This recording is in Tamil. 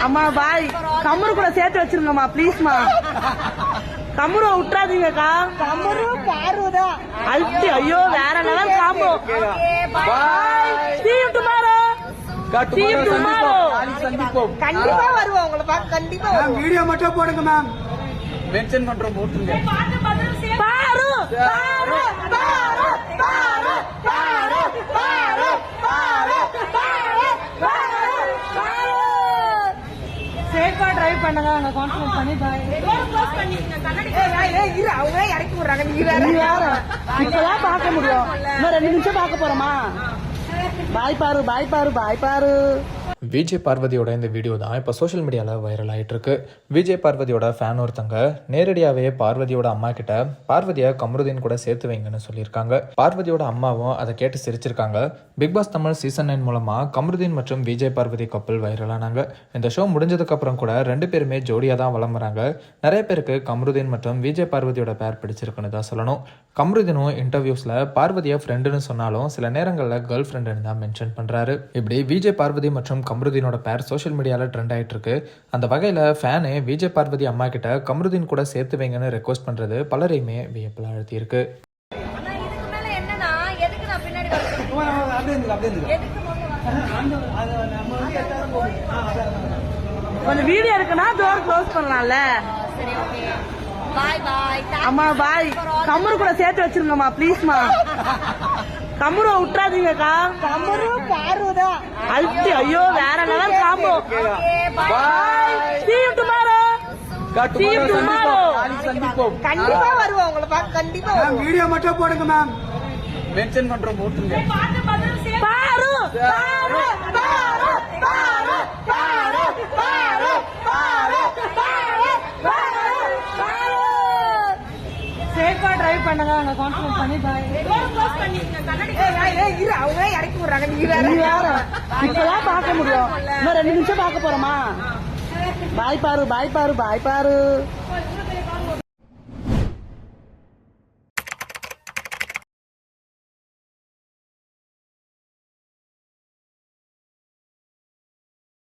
அம்மா பாய் கம்முரு கூட சேர்த்து வச்சிருங்கம்மா ப்ளீஸ்மா. கம்முரு விட்டுறாதீங்கக்கா. கம்முரு பாருதான் அல்டி. ஐயோ வேற level combo. Bye see you tomorrow. see you tomorrow. கண்டிப்பா வருவோம் உங்களை பார்க்க. கண்டிப்பா வீடியோ மட்டும் போடுங்க மேம். மென்ஷன் பண்றோம் போட்டுங்க. பாரு பாரு பாரு பாரு பாரு பாரு பாரு பாரு. சேஃபா டிரைவ் பண்ணுங்க. அங்க கான்சன்ட்ரேட் பண்ணி பாய். க்ளோஸ் பண்ணிடுங்க. கண்ணாடி இரு அவங்க இறக்கி விடுறாங்க. நீ வேற இப்பதான் பார்க்க முடியும். இன்னும் 2 நிமிஷம் பார்க்க போறோமா? பாய் பாரு பாய் பாரு பாய் பாரு. விஜய் பார்வதியோட இந்த வீடியோ தான் இப்போ சோஷியல் மீடியாவில் வைரல் ஆகிட்டு இருக்கு. விஜய் பார்வதியோட ஃபேன் ஒருத்தங்க நேரடியாகவே பார்வதியோட அம்மா கிட்ட பார்வதியை கமருதீன் கூட சேர்த்து வைங்கன்னு சொல்லியிருக்காங்க. பார்வதியோட அம்மாவும் அதை கேட்டு சிரிச்சிருக்காங்க. பிக் பாஸ் தமிழ் சீசன் 9 மூலமாக கமருதீன் மற்றும் விஜய் பார்வதி கப்பல் வைரலானாங்க. இந்த ஷோ முடிஞ்சதுக்கு அப்புறம் கூட 2 பேருமே ஜோடியாக தான் வலம் வராங்க. நிறைய பேருக்கு கமருதீன் மற்றும் விஜய் பார்வதியோட பேர் பிடிச்சிருக்குன்னு தான் சொல்லணும். கமருதீனும் இன்டர்வியூஸில் பார்வதியை ஃப்ரெண்டுன்னு சொன்னாலும் சில நேரங்களில் கேர்ள் ஃப்ரெண்டுன்னு தான் மென்ஷன் பண்ணுறாரு. இப்படி விஜய் பார்வதி மற்றும் கமருதீனோட பேர் சோஷியல் மீடியாவில் ட்ரெண்ட் ஆகிட்டு இருக்கு. அந்த வகையில் ஃபேனு விஜய் பார்வதி அம்மா கிட்ட கமருதீன் கூட சேர்த்து வைங்கன்னு ரெக்வஸ்ட் பண்ணுறது பலரையுமே வியப்பில் அழுத்தியிருக்கு. கொஞ்சம் வீடியோ இருக்குன்னா டோர் க்ளோஸ் பண்ணலாம்ல. அம்மா பாய் கம்முரு கூட சேர்த்து வச்சிருங்கம்மா ப்ளீஸ்மா. கம்முரு விட்டுறாதீங்கக்கா. கம்முரு பாருதான் அல்டி. ஐயோ வேற level combo. Bye see you tomorrow. see you tomorrow. கண்டிப்பா வருவோம் உங்களை பார்க்க. கண்டிப்பா வீடியோ மட்டும் போடுங்க மேம். மென்ஷன் பண்றோம் போட்டுங்க. பாரு பாரு பாரு பாரு பாரு பாரு பாரு பாரு. சேஃபா டிரைவ் பண்ணுங்க. அங்க கான்சன்ட்ரேட் பண்ணி பாய். க்ளோஸ் பண்ணிடுங்க. கண்ணாடி இரு அவங்க இறக்கி விடுறாங்க. நீ வேற இப்பதான் பார்க்க முடியும். இன்னும் 2 நிமிஷம் பார்க்க போறோமா? பாய் பாரு பாய் பாரு பாய் பாரு.